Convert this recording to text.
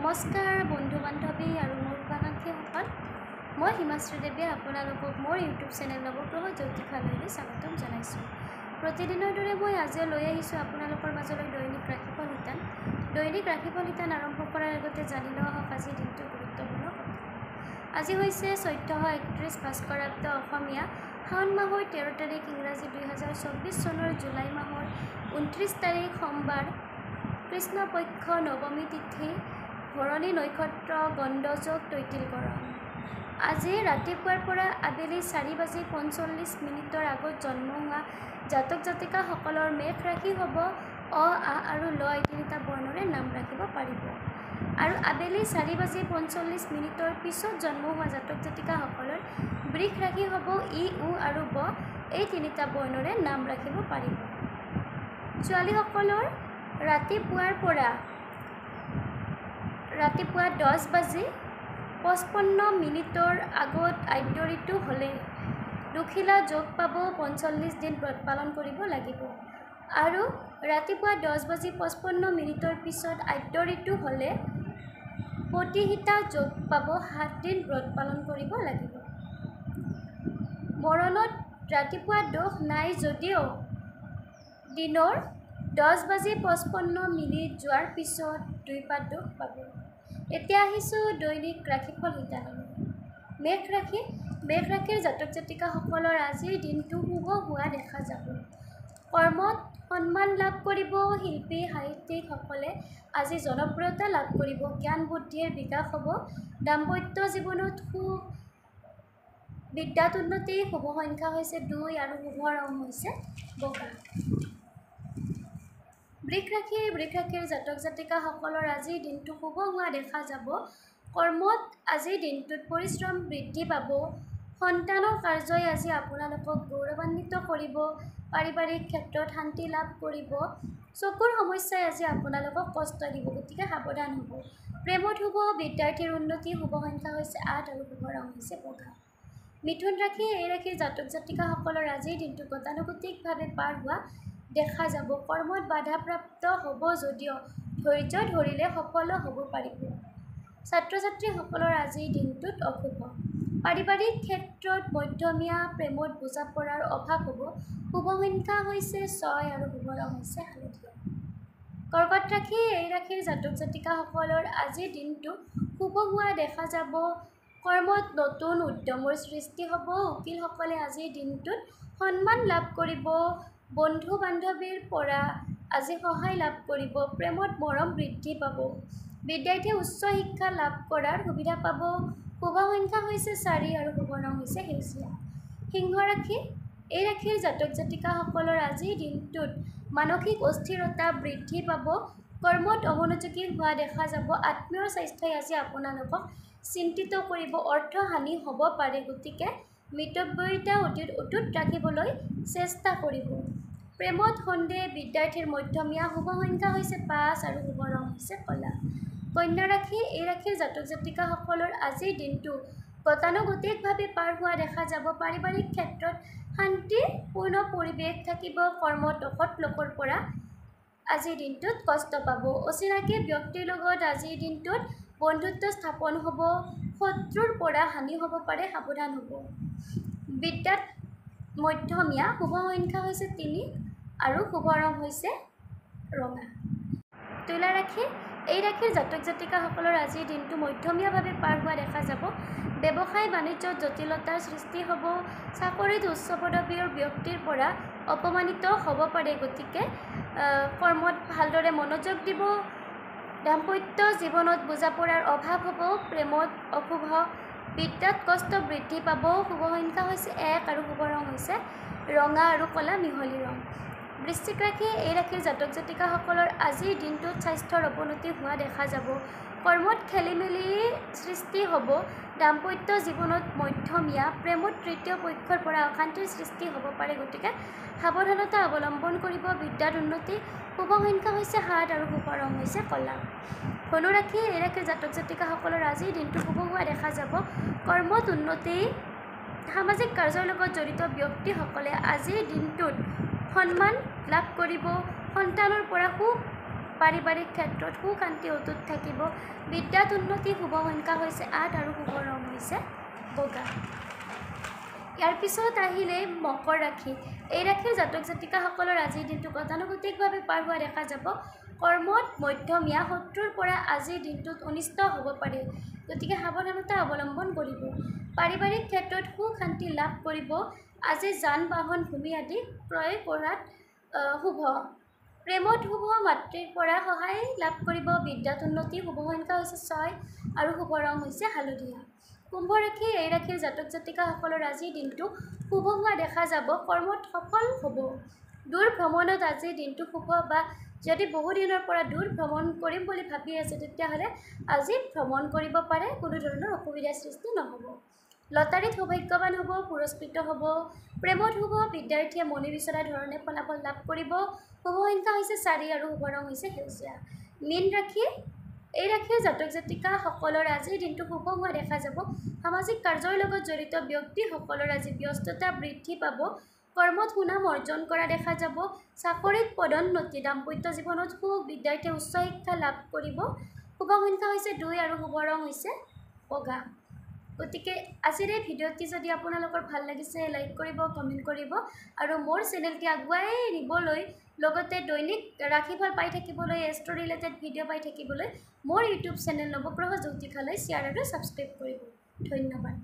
নমস্কাৰ বন্ধু বান্ধৱী আৰু মোৰ শুভাকাংক্ষীসকল মই হিমাশ্ৰী দেৱীয়ে আপোনালোকক মোৰ ইউটিউব চেনেল নৱগ্ৰহ জ্যোতিষালয়লৈ স্বাগতম জনাইছোঁ। প্ৰতিদিনৰ দৰে মই আজি লৈ আহিছোঁ আপোনালোকৰ মাজলৈ দৈনিক ৰাশিফল শিতান। দৈনিক ৰাশিফল শিতান আৰম্ভ কৰাৰ আগতে জানি লোৱা হওক আজিৰ দিনটোৰ গুৰুত্বপূৰ্ণ কথা। আজি হৈছে 1431 ভাস্কৰাব্দ অসমীয়া শাওণ মাহৰ 13 তাৰিখ, ইংৰাজী 2024 চনৰ জুলাই মাহৰ 29 তাৰিখ সোমবাৰ, কৃষ্ণপক্ষ নৱমী তিথি, ভৰণী নক্ষত্ৰ, গণ্ডযোগ, তৈতিলকৰণ। আজি ৰাতিপুৱাৰ পৰা আবেলি 4:45 আগত জন্ম হোৱা জাতক জাতিকাসকলৰ মেষ ৰাশি হ'ব অ, আ আৰু ল এই তিনিটা বৰ্ণৰে নাম ৰাখিব পাৰিব। আৰু আবেলি 4:45 পিছত জন্ম হোৱা জাতক জাতিকাসকলৰ বৃষ ৰাশি হ'ব ই, উ আৰু ব এই তিনিটা বৰ্ণৰে নাম ৰাখিব পাৰিব। ছোৱালীসকলৰ ৰাতিপুৱাৰ পৰা ৰাতিপুৱা 10:55 আগত আদ্য ঋতু হ'লে দুখিলা যোগ পাব, 45 দিন ব্ৰত পালন কৰিব লাগিব। আৰু ৰাতিপুৱা 10:55 পিছত আদ্য ঋতু হ'লে প্ৰতিহিতা যোগ পাব, 7 দিন ব্ৰত পালন কৰিব লাগিব। মৰণত ৰাতিপুৱা দোষ নাই যদিও দিনৰ 10:55 যোৱাৰ পিছত 2 পাত দোষ পাব। এতিয়া আহিছোঁ দৈনিক ৰাশিফল শিতানলৈ। মেষ ৰাশিৰ জাতক জাতিকাসকলৰ আজিৰ দিনটো শুভ হোৱা দেখা যাব। কৰ্মত সন্মান লাভ কৰিব। শিল্পী সাহিত্যিকসকলে আজি জনপ্ৰিয়তা লাভ কৰিব। জ্ঞান বুদ্ধিৰ বিকাশ হ'ব। দাম্পত্য জীৱনত সুখ, বিদ্যাত উন্নতি। শুভ সংখ্যা হৈছে 2 আৰু শুভ ৰং হৈছে বগা। বৃষ ৰাশিৰ জাতক জাতিকাসকলৰ আজিৰ দিনটো শুভ হোৱা দেখা যাব। কৰ্মত আজিৰ দিনটোত পৰিশ্ৰম বৃদ্ধি পাব। সন্তানৰ কাৰ্যই আজি আপোনালোকক গৌৰৱান্বিত কৰিব। পাৰিবাৰিক ক্ষেত্ৰত শান্তি লাভ কৰিব। চকুৰ সমস্যাই আজি আপোনালোকক কষ্ট দিব, গতিকে সাৱধান হ'ব। প্ৰেমত শুভ, বিদ্যাৰ্থীৰ উন্নতি। শুভ সংখ্যা হৈছে 8 আৰু শুভ ৰং হৈছে বগা। মিথুন ৰাশি এই ৰাশিৰ জাতক জাতিকাসকলৰ আজিৰ দিনটো গতানুগতিকভাৱে পাৰ হোৱা দেখা যাব। কৰ্মত বাধাপ্ৰাপ্ত হ'ব যদিও ধৈৰ্য ধৰিলে সফল হ'ব পাৰিব। ছাত্ৰ ছাত্ৰীসকলৰ আজিৰ দিনটোত অশুভ। পাৰিবাৰিক ক্ষেত্ৰত মধ্যমীয়া, প্ৰেমত বুজাপৰাৰ অভাৱ হ'ব। শুভ সংখ্যা হৈছে 6 আৰু শুভ ৰং হৈছে হালধীয়া। কৰ্কট ৰাশি এই ৰাশিৰ জাতক জাতিকাসকলৰ আজিৰ দিনটো শুভ হোৱা দেখা যাব। কৰ্মত নতুন উদ্যমৰ সৃষ্টি হ'ব। উকিলসকলে আজিৰ দিনটোত সন্মান লাভ কৰিব। বন্ধু বান্ধৱীৰ পৰা আজি সহায় লাভ কৰিব। প্ৰেমত মৰম বৃদ্ধি পাব। বিদ্যাৰ্থীয়ে উচ্চ শিক্ষা লাভ কৰাৰ সুবিধা পাব। শুভ সংখ্যা হৈছে 4 আৰু শুভ ৰং হৈছে সেউজীয়া। সিংহ ৰাশি এই ৰাশিৰ জাতক জাতিকাসকলৰ আজিৰ দিনটোত মানসিক অস্থিৰতা বৃদ্ধি পাব। কৰ্মত অমনোযোগী হোৱা দেখা যাব। আত্মীয়ৰ স্বাস্থ্যই আজি আপোনালোকক চিন্তিত কৰিব। অৰ্থ হানি হ'ব পাৰে, গতিকে মিতব্যয়িতা অটুট ৰাখিবলৈ চেষ্টা কৰিব। প্ৰেমত সন্দেহ। বিদ্যাৰ্থীৰ মধ্যমীয়া। শুভ সংখ্যা হৈছে 5 আৰু শুভ ৰং হৈছে কলা। কন্যা ৰাশি এই ৰাশিৰ জাতক জাতিকাসকলৰ আজিৰ দিনটো গতানুগতিকভাৱে পাৰ হোৱা দেখা যাব। পাৰিবাৰিক ক্ষেত্ৰত শান্তিপূৰ্ণ পৰিৱেশ থাকিব। কৰ্মত অসৎ লোকৰ পৰা আজিৰ দিনটোত কষ্ট পাব। অচিনাকি ব্যক্তিৰ লগত আজিৰ দিনটোত বন্ধুত্ব স্থাপন হ'ব। শত্ৰুৰ পৰা হানি হ'ব পাৰে, সাৱধান হ'ব। বিদ্যাত মধ্যমীয়া। শুভ সংখ্যা হৈছে 3 আৰু শুভ ৰং হৈছে ৰঙা। তুলা ৰাশি এই ৰাশিৰ জাতক জাতিকাসকলৰ আজিৰ দিনটো মধ্যমীয়াভাৱে পাৰ হোৱা দেখা যাব। ব্যৱসায় বাণিজ্যত জটিলতাৰ সৃষ্টি হ'ব। চাকৰিত উচ্চ পদবীৰ ব্যক্তিৰ পৰা অপমানিত হ'ব পাৰে, গতিকে কৰ্মত ভালদৰে মনোযোগ দিব। দাম্পত্য জীৱনত বুজাপৰাৰ অভাৱ হ'ব। প্ৰেমত অশুভ। বিদ্যাত কষ্ট বৃদ্ধি পাব। শুভ সংখ্যা হৈছে 1 আৰু শুভ ৰং হৈছে ৰঙা আৰু কলা মিহলি ৰং। বৃশ্চিক ৰাশি এই ৰাশিৰ জাতক জাতিকাসকলৰ আজিৰ দিনটোত স্বাস্থ্যৰ অৱনতি হোৱা দেখা যাব। কৰ্মত খেলিমেলি সৃষ্টি হ'ব। দাম্পত্য জীৱনত মধ্যমীয়া। প্ৰেমত তৃতীয় পক্ষৰ পৰা অশান্তিৰ সৃষ্টি হ'ব পাৰে, গতিকে সাৱধানতা অৱলম্বন কৰিব। বিদ্যাত উন্নতি। শুভ সংখ্যা হৈছে 7 আৰু শুভ ৰং হৈছে কলা। ধনু ৰাশি এই ৰাশিৰ জাতক জাতিকাসকলৰ আজিৰ দিনটো শুভ হোৱা দেখা যাব। কৰ্মত উন্নতি। সামাজিক কাৰ্যৰ লগত জড়িত ব্যক্তিসকলে আজিৰ দিনটোত সন্মান লাভ কৰিব। সন্তানৰ পৰা সুখ পাৰিবাৰিক ক্ষেত্ৰত সুখ শান্তি অটুট থাকিব। বিদ্যাত উন্নতি, শুভ সংখ্যা হৈছে 8 আৰু শুভ ৰং হৈছে বগা। ইয়াৰ পিছত আহিলে মকৰ ৰাশি। এই ৰাশিৰ জাতক জাতিকাসকলৰ আজিৰ দিনটো গতানুগতিকভাৱে পাৰ হোৱা দেখা যাব। কৰ্মত মধ্যমীয়া, শত্ৰুৰ পৰা আজিৰ দিনটোত অনিষ্ট হ'ব পাৰে, গতিকে সাৱধানতা অৱলম্বন কৰিব। পাৰিবাৰিক ক্ষেত্ৰত সুখ শান্তি লাভ কৰিব। আজি যান বাহন ভূমি আদি ক্ৰয় কৰাত শুভ। প্ৰেমত শুভ, মাতৃৰ পৰা সহায় লাভ কৰিব। বিদ্যাত উন্নতি, শুভ সংখ্যা হৈছে 6 আৰু শুভ ৰং হৈছে হালধীয়া। কুম্ভ ৰাশি। এই ৰাশিৰ জাতক জাতিকাসকলৰ আজিৰ দিনটো শুভ হোৱা দেখা যাব। কৰ্মত সফল হ'ব। দূৰ ভ্ৰমণত আজিৰ দিনটো শুভ, বা যদি বহুদিনৰ পৰা দূৰ ভ্ৰমণ কৰিম বুলি ভাবি আছে তেতিয়াহ'লে আজি ভ্ৰমণ কৰিব পাৰে, কোনো ধৰণৰ অসুবিধাৰ সৃষ্টি নহ'ব। লটাৰীত সৌভাগ্যৱান হ'ব, পুৰস্কৃত হ'ব। প্ৰেমত শুভ, বিদ্যাৰ্থীয়ে মনে বিচৰা ধৰণে ফলাফল লাভ কৰিব। শুভ সংখ্যা হৈছে 4 আৰু শুভ ৰং হৈছে সেউজীয়া। মীন ৰাশি। এই ৰাশিৰ জাতক জাতিকাসকলৰ আজিৰ দিনটো শুভ হোৱা দেখা যাব। সামাজিক কাৰ্যৰ লগত জড়িত ব্যক্তিসকলৰ আজি ব্যস্ততা বৃদ্ধি পাব। কৰ্মত সুনাম অৰ্জন কৰা দেখা যাব। চাকৰিত পদোন্নতি, দাম্পত্য জীৱনত সুখ, বিদ্যাৰ্থীয়ে উচ্চ শিক্ষা লাভ কৰিব। শুভ সংখ্যা হৈছে 2 আৰু শুভ ৰং হৈছে বগা। গতিকে আজিৰ এই ভিডিঅ'টি যদি আপোনালোকৰ ভাল লাগিছে, লাইক কৰিব, কমেণ্ট কৰিব আৰু মোৰ চেনেলটি আগুৱাই নিবলৈ, লগতে দৈনিক ৰাশিফল পাই থাকিবলৈ, এষ্ট্ৰ ৰিলেটেড ভিডিঅ' পাই থাকিবলৈ মোৰ ইউটিউব চেনেল নৱগ্ৰহ জ্যোতিষালয় শ্বেয়াৰ আৰু ছাবস্ক্ৰাইব কৰিব। ধন্যবাদ।